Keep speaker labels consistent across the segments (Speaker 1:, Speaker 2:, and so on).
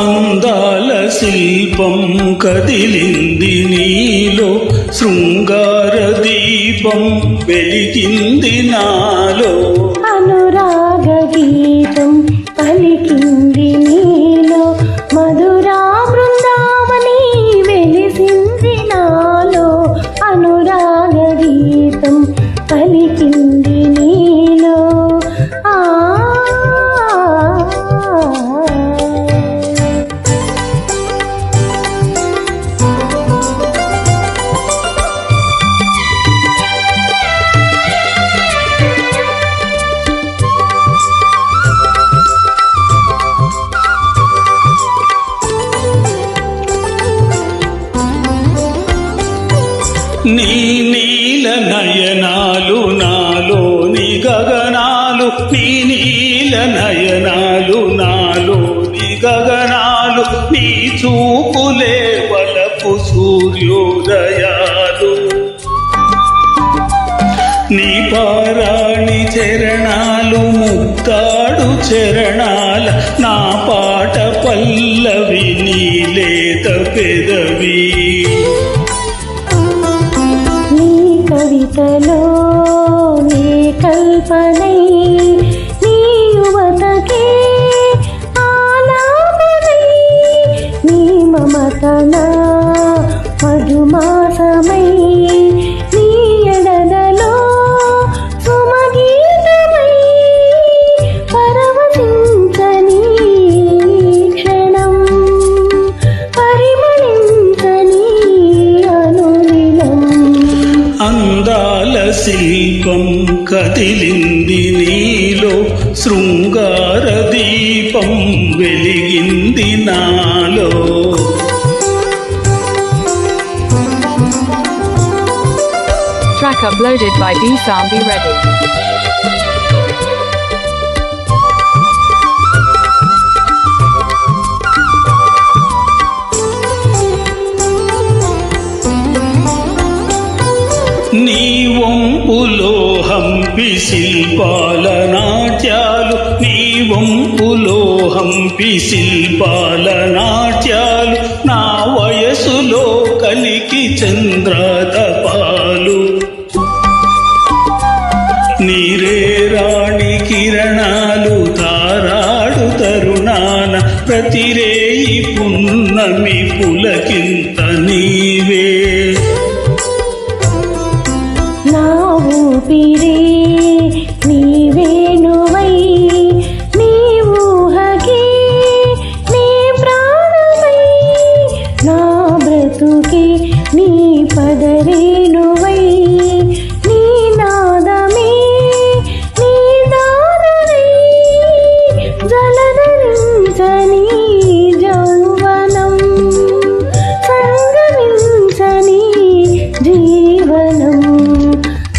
Speaker 1: అందాల శిల్పం కదిలింది నీలో, శృంగార దీపం వెలిగింది నాలో,
Speaker 2: అనురాగ గీతం పలికింది నీలో, మధురా బృందావని వెలిసింది నాలో, అనురాగ గీతం పలికింది నీలో.
Speaker 1: నీ నీల నయనాలు నాలోని గగనాలు, నీ నీల నయనాలు నాలోని గగనాలు, నీ చూపులే వలపు సూర్యోదయాలు, నీ పారాణి చరణాలు ముక్తాడు చరణాల, నా పాట పల్లవి నీ లేత పెదవి,
Speaker 2: కవితలో నీ కల్పనై నీ యువతకే ఆలాపనై, నీ మమతన మధుమాసమై నీ ఎడదలో సుమగీతమై పరవశించని క్షణం పరిమళించని అనుదినం.
Speaker 1: అందాల శిల్పం కదిలింది నీలో, శృంగార దీపం వెలిగింది నాలో.
Speaker 3: Track uploaded by D-Sound. Be ready.
Speaker 1: నీ వంపులో హంపి శిల్పాల నాట్యాలు, నీ వంపులో హంపి శిల్పాల నాట్యాలు, నా వయసులో కలికి చంద్రతపాలు, నీరే రాణి కిరణాలు తారాడు తరుణాన, ప్రతిరేయి పున్నమి పులకింత నీవే,
Speaker 2: నా ఊపిరే నీవేనువై నీ ఊహకే నీ ప్రాణమై, నా బ్రతుకే నీ పదరేనువై నీ నాదమే నీ దానమై, జలధరించని యౌవనం సంగమించని జీవనం,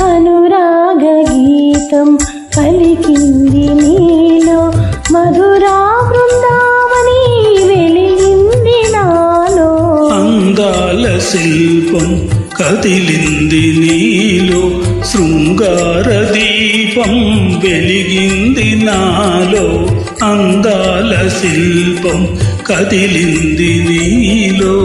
Speaker 2: అనురాగ గీతం పలికింది నీలో, మధురా బృందావని వెలిగింది నాలో.
Speaker 1: అందాల శిల్పం కదిలింది నీలో, శృంగార దీపం వెలిగింది నాలో, అందాల శిల్పం కదిలింది నీలో.